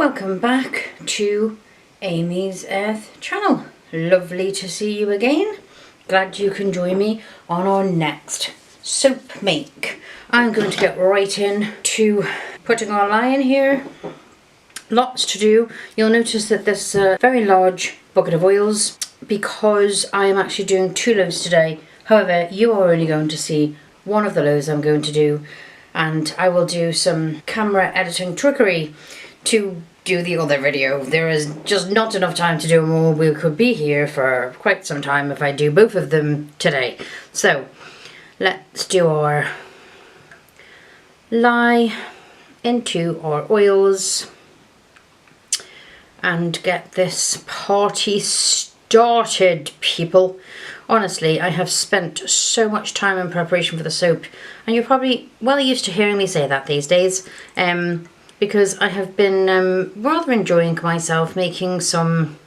Welcome back to Amy's Earth channel. Lovely to see you again. Glad you can join me on our next soap make. I'm going to get right in to putting our lye in here. Lots to do. You'll notice that there's a very large bucket of oils because I am actually doing 2 loaves today. However, you are only going to see one of the loaves I'm going to do, and I will do some camera editing trickery to do the other video. There is just not enough time to do more. We could be here for quite some time if I do both of them today. So let's do our lye into our oils and get this party started, people. Honestly, I have spent so much time in preparation for the soap, and you're probably well used to hearing me say that these days, because I have been rather enjoying myself making some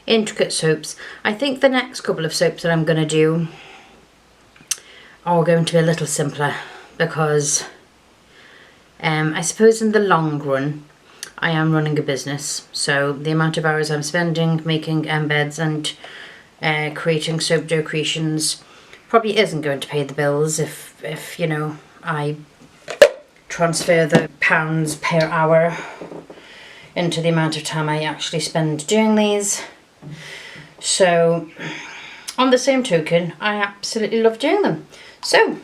intricate soaps. I think the next couple of soaps that I'm going to do are going to be a little simpler because I suppose in the long run I am running a business, so the amount of hours I'm spending making embeds and creating soap dough creations probably isn't going to pay the bills if you know, I transfer the pounds per hour into the amount of time I actually spend doing these. So on the same token, I absolutely love doing them. So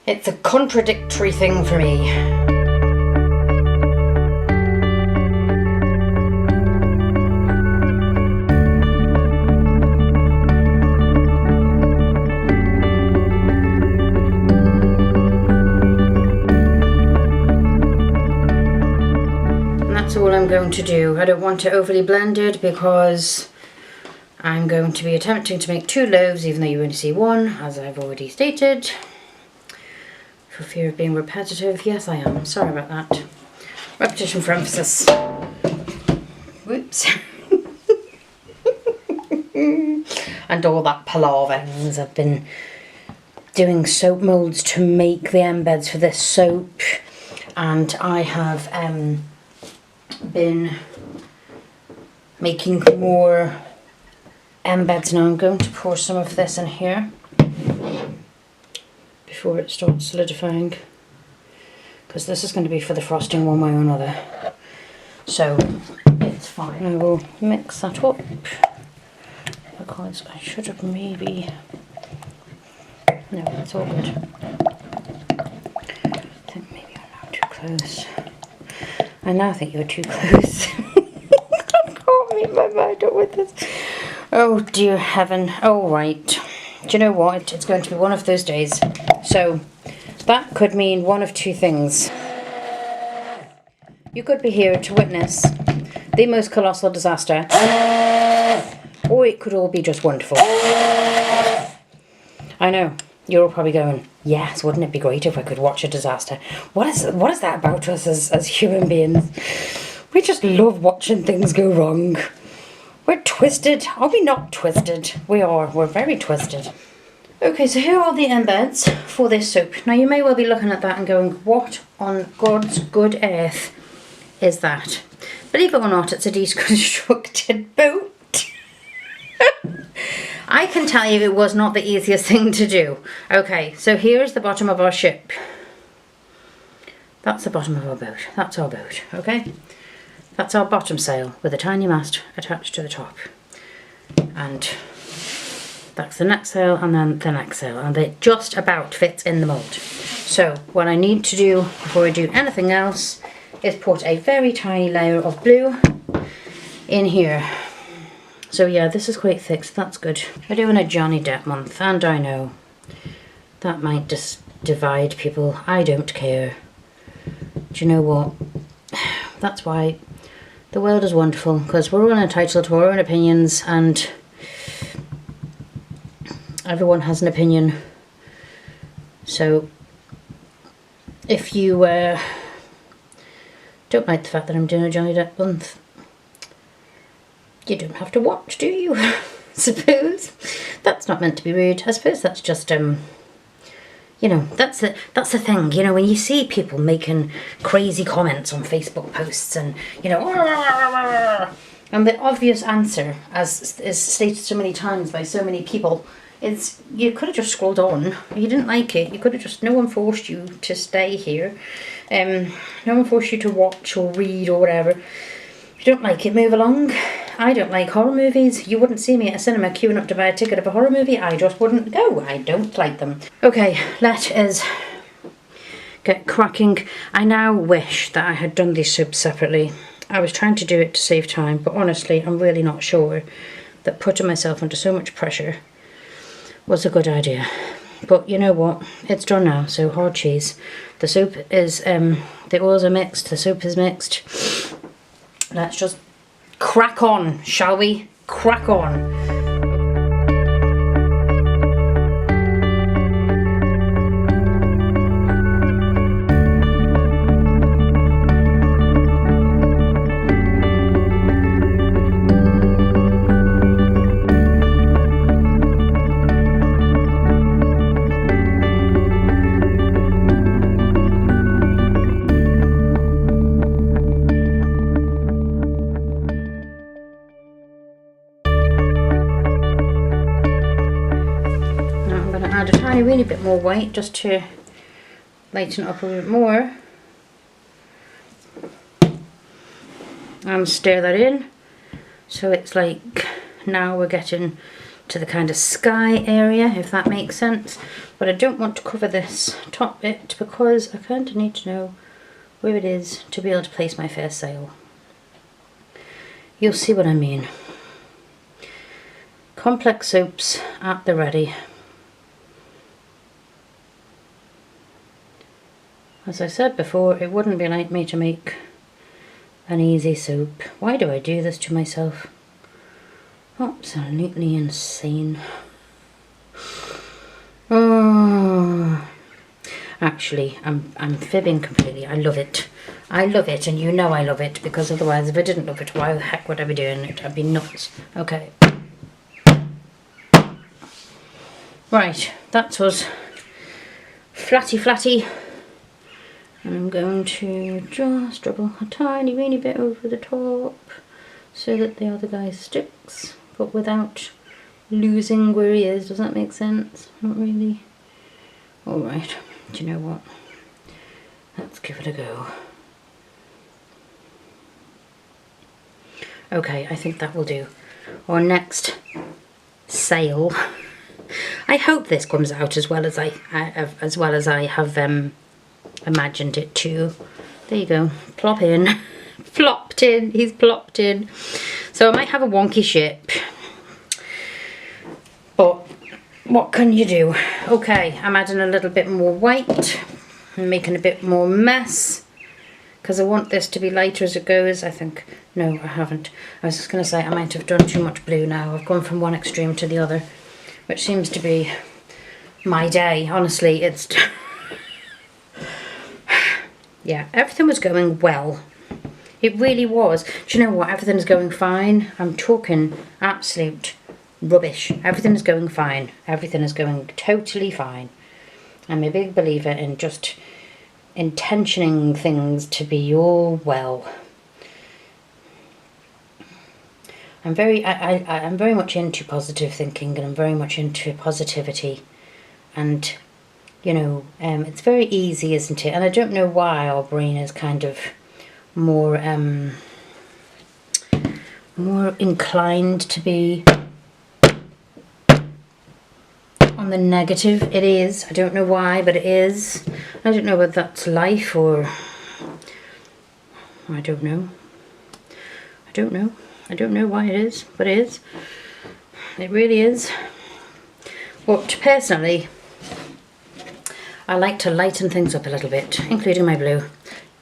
it's a contradictory thing for me. That's all I'm going to do. I don't want it overly blended because I'm going to be attempting to make 2 loaves, even though you only see 1, as I've already stated. For fear of being repetitive. Yes, I am. Sorry about that. Repetition for emphasis. Whoops. And all that palaver. I've been doing soap moulds to make the embeds for this soap, and I have been making more embeds now. I'm going to pour some of this in here before it starts solidifying, because this is going to be for the frosting one way or another, so it's fine. I will mix that up because I should have maybe, no, it's all good. I think maybe I'm now too close. I now think you're too close. I can't make my mind up with this. Oh dear heaven. Oh right. Do you know what? It's going to be one of those days. So that could mean one of 2 things. You could be here to witness the most colossal disaster, or it could all be just wonderful. I know. You're all probably going, yes, wouldn't it be great if I could watch a disaster? What is that about us as human beings? We just love watching things go wrong. We're twisted. Are we not twisted? We are. We're very twisted. Okay, so here are the embeds for this soap. Now you may well be looking at that and going, what on God's good earth is that? Believe it or not, it's a deconstructed boat. I can tell you it was not the easiest thing to do. Okay, so here's the bottom of our ship. That's the bottom of our boat. That's our boat, okay? That's our bottom sail with a tiny mast attached to the top. And that's the next sail, and then the next sail. And it just about fits in the mould. So what I need to do before I do anything else is put a very tiny layer of blue in here. So yeah, this is quite thick, so that's good. We're doing a Johnny Depp month, and I know that might just divide people. I don't care. Do you know what? That's why the world is wonderful, because we're all entitled to our own opinions, and everyone has an opinion. So if you don't like the fact that I'm doing a Johnny Depp month, you don't have to watch, do you? Suppose. That's not meant to be rude. I suppose that's just, You know, that's the thing, you know, when you see people making crazy comments on Facebook posts and, you know, and the obvious answer, as is stated so many times by so many people, is you could have just scrolled on. If you didn't like it, you could have just, no one forced you to stay here. No one forced you to watch or read or whatever. If you don't like it, move along. I don't like horror movies. You wouldn't see me at a cinema queuing up to buy a ticket of a horror movie. I just wouldn't go. I don't like them. Okay, let us get cracking. I now wish that I had done these soaps separately. I was trying to do it to save time, but honestly, I'm really not sure that putting myself under so much pressure was a good idea. But you know what? It's done now, so hard cheese. The soap is, the oils are mixed, the soap is mixed. Let's just crack on, shall we? Crack on. A really bit more white just to lighten it up a bit more, and stir that in so it's like, now we're getting to the kind of sky area, if that makes sense. But I don't want to cover this top bit because I kind of need to know where it is to be able to place my first sail. You'll see what I mean. Complex soaps at the ready. As I said before, it wouldn't be like me to make an easy soap. Why do I do this to myself? Absolutely insane. Oh. Actually, I'm fibbing completely. I love it. I love it, and you know I love it, because otherwise if I didn't love it, why the heck would I be doing it? I'd be nuts. Okay. Right, that was flatty. And I'm going to just dribble a tiny weeny bit over the top so that the other guy sticks, but without losing where he is. Does that make sense? Not really. Alright, do you know what? Let's give it a go. Okay, I think that will do. Our next sail. I hope this comes out as well as I have imagined it to. There you go. Plop in. Plopped in. He's plopped in. So I might have a wonky ship, but what can you do? Okay, I'm adding a little bit more white and making a bit more mess because I want this to be lighter as it goes. I think, no, I haven't. I was just going to say I might have done too much blue now. I've gone from one extreme to the other, which seems to be my day. Honestly, it's yeah, everything was going well. It really was. Do you know what? Everything's going fine. I'm talking absolute rubbish. Everything is going fine. Everything is going totally fine. I'm a big believer in just intentioning things to be all well. I'm very much into positive thinking, and I'm very much into positivity, and you know, it's very easy, isn't it? And I don't know why our brain is kind of more inclined to be on the negative. It is. I don't know why, but it is. I don't know whether that's life or I don't know. I don't know. I don't know why it is, but it is. It really is. But personally, I like to lighten things up a little bit, including my blue.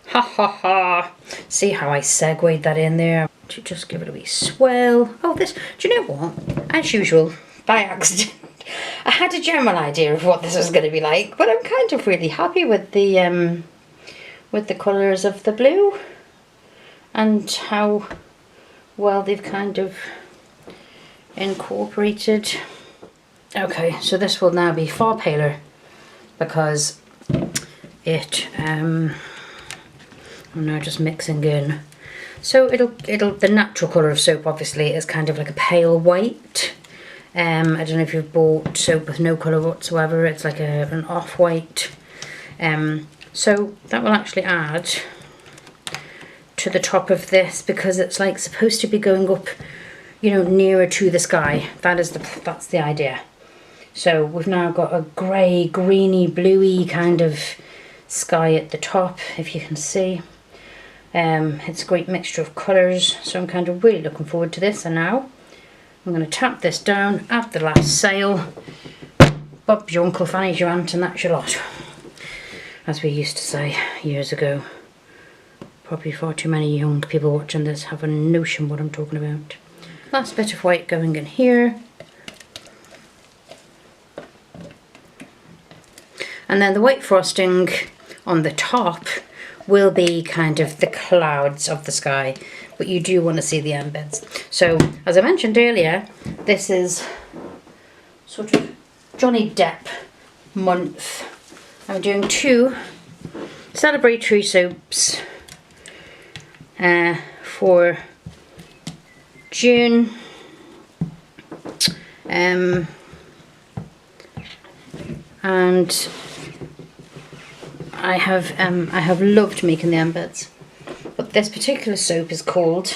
Ha ha ha! See how I segued that in there? To just give it a wee swell. Oh, this, do you know what? As usual, by accident, I had a general idea of what this was going to be like, but I'm kind of really happy with the colours of the blue and how well they've kind of incorporated. Okay, so this will now be far paler because it, I'm now just mixing in. So the natural colour of soap obviously is kind of like a pale white. I don't know if you've bought soap with no colour whatsoever, it's like an off-white. So that will actually add to the top of this because it's like supposed to be going up, you know, nearer to the sky. That's the idea. So we've now got a grey, greeny, bluey kind of sky at the top, if you can see. It's a great mixture of colours, so I'm kind of really looking forward to this. And now I'm going to tap this down, add the last sail. Bob's your uncle, Fanny's your aunt, and that's your lot, as we used to say years ago. Probably far too many young people watching this have a notion what I'm talking about. Last bit of white going in here. And then the white frosting on the top will be kind of the clouds of the sky, but you do want to see the embeds. So, as I mentioned earlier, this is sort of Johnny Depp month. I'm doing 2 celebratory soaps for June. And I have loved making the embeds, but this particular soap is called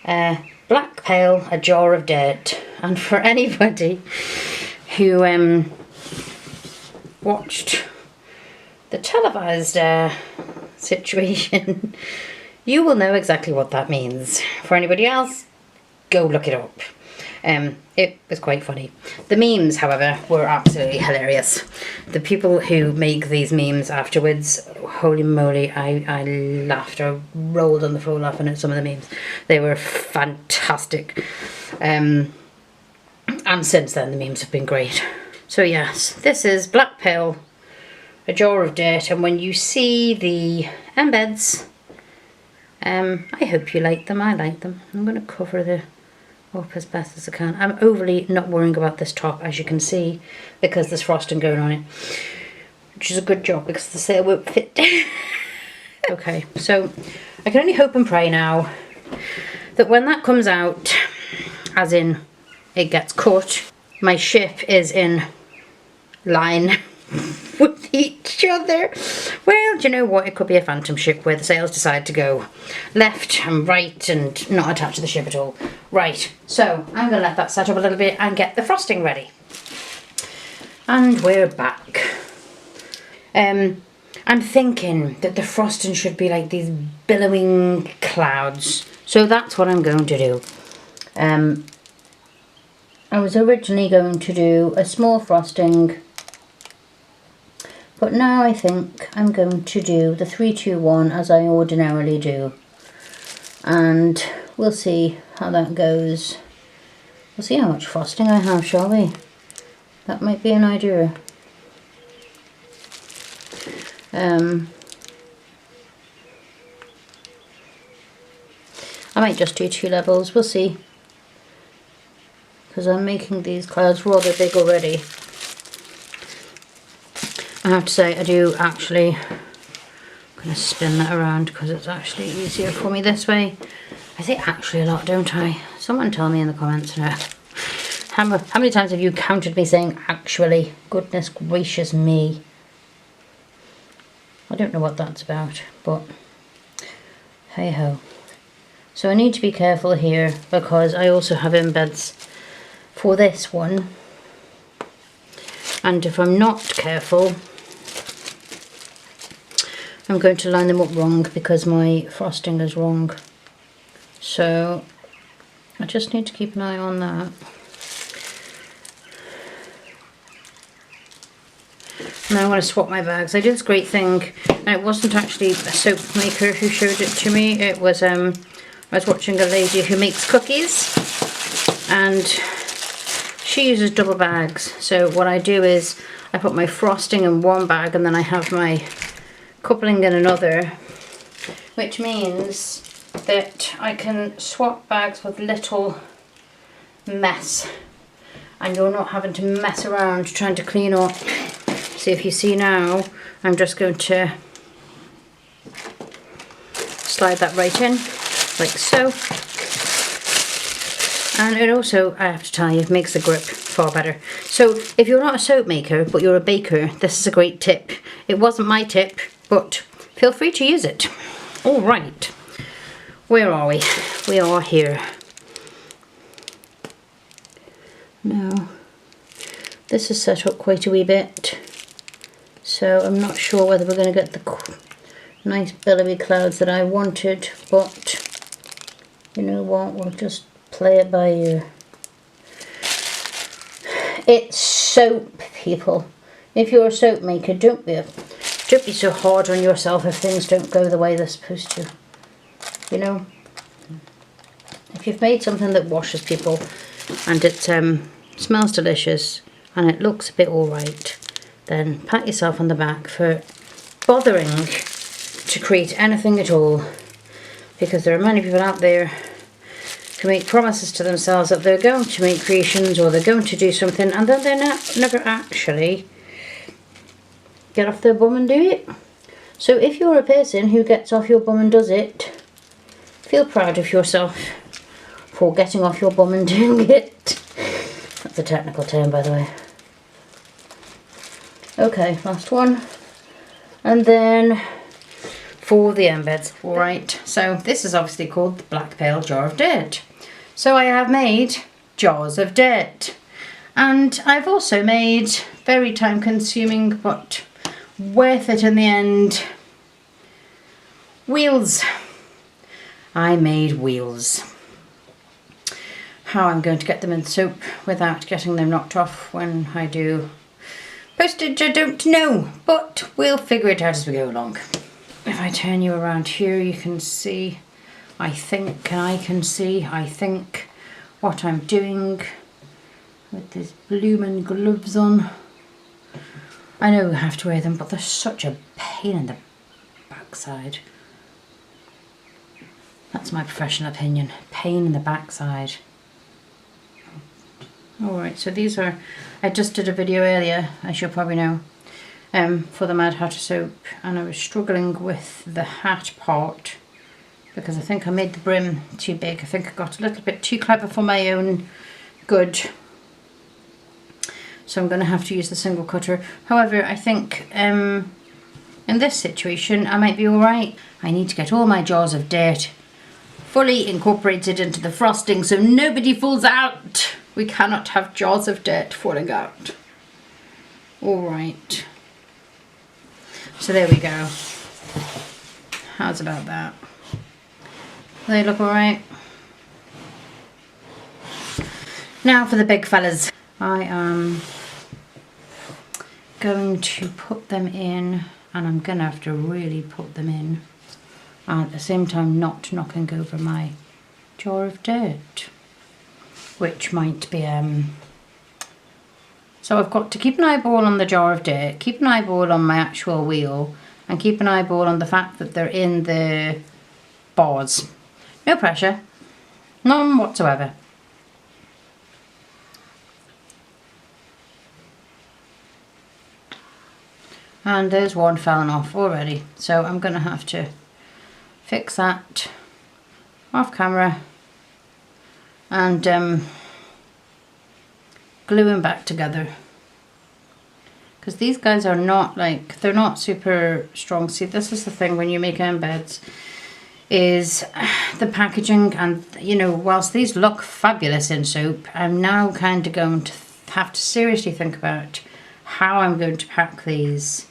Black Pale, a Jar of Dirt. And for anybody who watched the televised situation, you will know exactly what that means. For anybody else, go look it up. It was quite funny. The memes, however, were absolutely hilarious. The people who make these memes afterwards, holy moly, I laughed. I rolled on the floor laughing at some of the memes. They were fantastic. And since then, the memes have been great. So yes, this is Black Pale, a Jar of Dirt, and when you see the embeds, I hope you like them. I like them. I'm going to cover the up as best as I can. I'm overly not worrying about this top, as you can see, because there's frosting going on it, which is a good job because the sail won't fit. Okay, so I can only hope and pray now that when that comes out, as in it gets cut, my ship is in line with each other. Well, do you know what? It could be a phantom ship where the sails decide to go left and right and not attach to the ship at all. Right, so I'm going to let that set up a little bit and get the frosting ready. And we're back. I'm thinking that the frosting should be like these billowing clouds. So that's what I'm going to do. I was originally going to do a small frosting, but now I think I'm going to do the 3-2-1 as I ordinarily do. And we'll see how that goes. We'll see how much frosting I have, shall we? That might be an idea. I might just do 2 levels, we'll see. Because I'm making these clouds rather big already. I have to say, I do actually, I'm going to spin that around because it's actually easier for me this way. I say actually a lot, don't I? Someone tell me in the comments now. How many times have you counted me saying actually? Goodness gracious me. I don't know what that's about, but hey ho. So I need to be careful here because I also have embeds for this one. And if I'm not careful, I'm going to line them up wrong because my frosting is wrong. So I just need to keep an eye on that. Now I'm going to swap my bags. I did this great thing, and it wasn't actually a soap maker who showed it to me. It was, I was watching a lady who makes cookies, and she uses double bags. So what I do is I put my frosting in one bag and then I have my coupling in another, which means that I can swap bags with little mess, and you're not having to mess around trying to clean up obviously if you see now, I'm just going to slide that right in, like so. And it also, I have to tell you, makes the grip far better. So if you're not a soap maker, but you're a baker, this is a great tip. It wasn't my tip, but feel free to use it. All right, where are we? We are here. Now, this is set up quite a wee bit. So I'm not sure whether we're going to get the nice billowy clouds that I wanted, but you know what, we'll just play it by ear. It's soap, people. If you're a soap maker, don't be so hard on yourself if things don't go the way they're supposed to. You know, if you've made something that washes people and it smells delicious and it looks a bit alright, then pat yourself on the back for bothering to create anything at all, because there are many people out there who make promises to themselves that they're going to make creations or they're going to do something, and then they're never actually get off their bum and do it. So if you're a person who gets off your bum and does it, feel proud of yourself for getting off your bum and doing it. That's a technical term, by the way. Okay, last one. And then for the embeds. Alright, so this is obviously called the Black Pearl Jar of Dirt. So I have made jars of dirt. And I've also made, very time consuming but worth it in the end, wheels. I made wheels. How I'm going to get them in soap without getting them knocked off when I do postage, I don't know, but we'll figure it out as we go along. If I turn you around here, you can see, I think what I'm doing with these bloomin' gloves on. I know we have to wear them, but they're such a pain in the backside. That's my professional opinion. Pain in the backside. Alright, so these are, I just did a video earlier, as you'll probably know, for the Mad Hatter soap, and I was struggling with the hat part because I think I made the brim too big. I think I got a little bit too clever for my own good. So I'm going to have to use the single cutter. However, I think in this situation I might be alright. I need to get all my jars of dirt fully incorporated into the frosting so nobody falls out. We cannot have jars of dirt falling out. Alright. So there we go. How's about that? They look alright. Now for the big fellas. I am going to put them in, and I'm going to have to really put them in, and at the same time not knocking over my jar of dirt, which might be so I've got to keep an eyeball on the jar of dirt, keep an eyeball on my actual wheel, and keep an eyeball on the fact that they're in the bars. No pressure, none whatsoever. And there's one falling off already, so I'm going to have to fix that off camera and glue them back together, because these guys are not like, they're not super strong. See, this is the thing when you make embeds, is the packaging, and you know, whilst these look fabulous in soap, I'm now kind of going to have to seriously think about how I'm going to pack these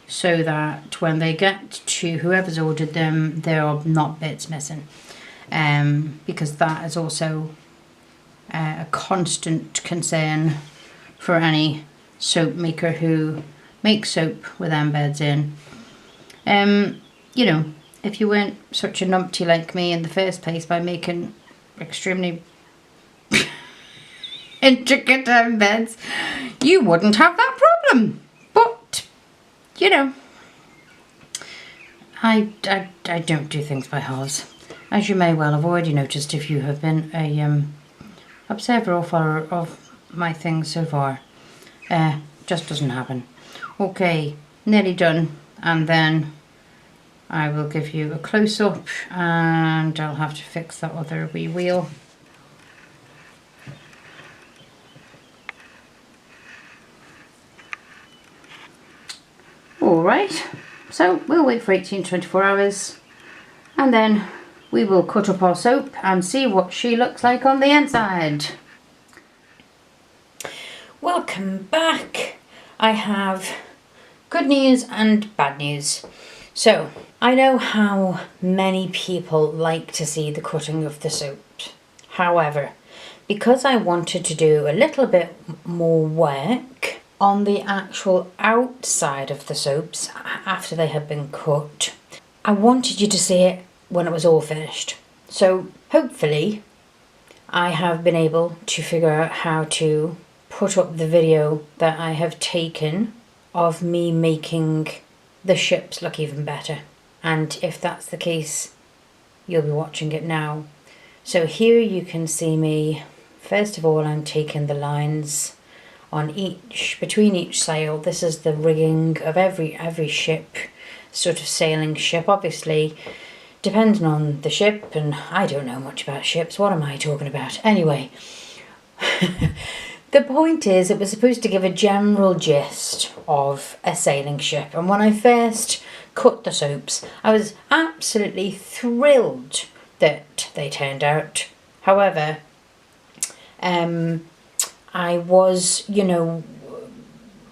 so that when they get to whoever's ordered them, there are not bits missing, because that is also a constant concern for any soap maker who makes soap with embeds in. You know, if you weren't such a numpty like me in the first place by making extremely intricate embeds, you wouldn't have that problem. But you know, I don't do things by halves, as you may well have already noticed if you have been a observer or follower of my things so far. Just doesn't happen. Okay, nearly done, and then I will give you a close-up, and I'll have to fix that other wee wheel. Alright, so we'll wait for 18 to 24 hours, and then we will cut up our soap and see what she looks like on the inside. Welcome back. I have good news and bad news. So, I know how many people like to see the cutting of the soap. However, because I wanted to do a little bit more work on the actual outside of the soaps after they had been cut, I wanted you to see it when it was all finished. So, hopefully, I have been able to figure out how to put up the video that I have taken of me making the ships look even better. And if that's the case, you'll be watching it now. So here you can see me. First of all, I'm taking the lines on between each sail. This is the rigging of every ship, sort of sailing ship. Obviously, depending on the ship, and I don't know much about ships. What am I talking about? Anyway, the point is, it was supposed to give a general gist of a sailing ship. And when I first cut the soaps, I was absolutely thrilled that they turned out. However, I was, you know,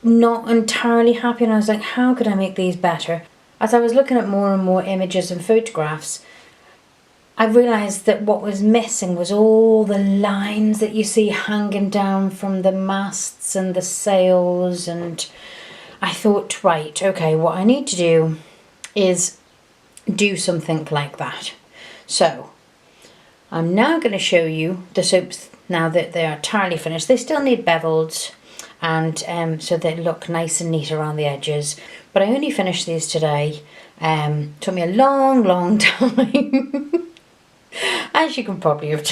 not entirely happy, and I was like, how could I make these better? As I was looking at more and more images and photographs, I realised that what was missing was all the lines that you see hanging down from the masts and the sails, and I thought, right, okay, what I need to do is do something like that. So, I'm now going to show you the soaps now that they are entirely finished. They still need beveled, and so they look nice and neat around the edges, but I only finished these today. Took me a long time. As you can probably have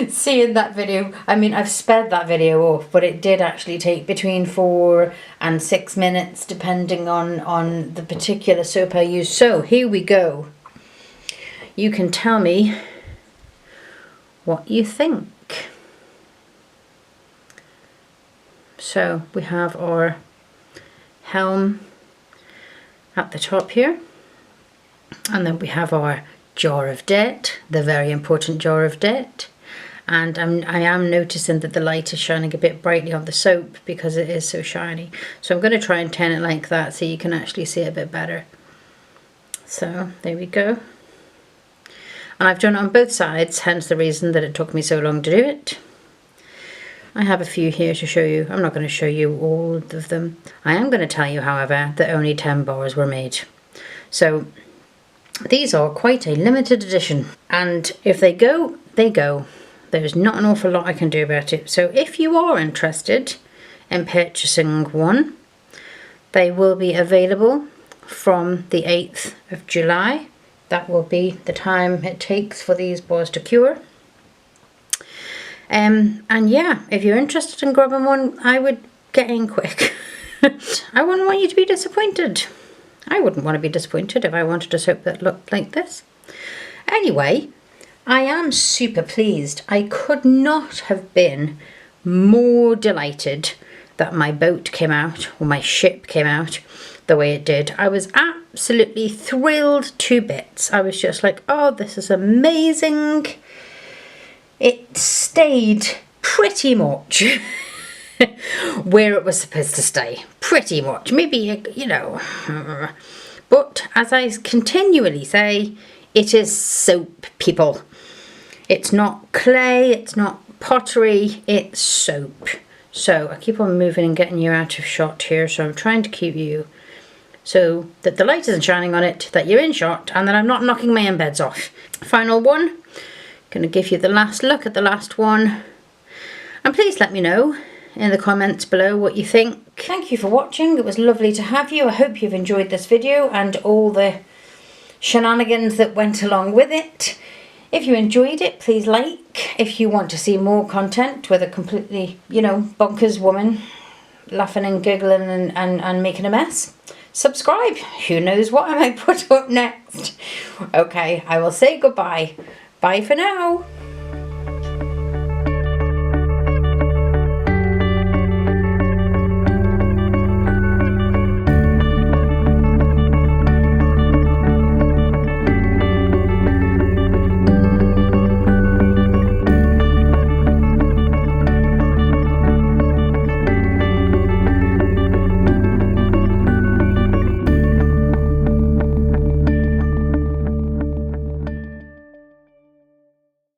seen that video. I mean, I've sped that video off, but it did actually take between 4 and 6 minutes depending on the particular soap I used. So here we go. You can tell me what you think. So we have our helm at the top here, and then we have our jar of debt, the very important jar of debt, and I am noticing that the light is shining a bit brightly on the soap because it is so shiny. So I'm going to try and turn it like that so you can actually see it a bit better. So there we go. And I've done it on both sides, hence the reason that it took me so long to do it. I have a few here to show you. I'm not going to show you all of them. I am going to tell you, however, that only 10 bars were made. So these are quite a limited edition, and if they go, they go. There's not an awful lot I can do about it. So if you are interested in purchasing one, they will be available from the 8th of July. That will be the time it takes for these bars to cure. And yeah, if you're interested in grabbing one, I would get in quick. I wouldn't want you to be disappointed. I wouldn't want to be disappointed if I wanted a soap that looked like this. Anyway, I am super pleased. I could not have been more delighted that my boat came out, or my ship came out, the way it did. I was absolutely thrilled to bits. I was just like, oh, this is amazing. It stayed pretty much where it was supposed to stay. Pretty much. Maybe, you know. But as I continually say, it is soap, people. It's not clay, it's not pottery, it's soap. So I keep on moving and getting you out of shot here, so I'm trying to keep you so that the light isn't shining on it, that you're in shot, and that I'm not knocking my embeds off. Final one. Going to give you the last look at the last one. And please let me know in the comments below what you think. Thank you for watching. It was lovely to have you. I hope you've enjoyed this video and all the shenanigans that went along with it. If you enjoyed it, please like. If you want to see more content with a completely, you know, bonkers woman laughing and giggling and making a mess, subscribe. Who knows what I might put up next. Okay, I will say goodbye. Bye for now.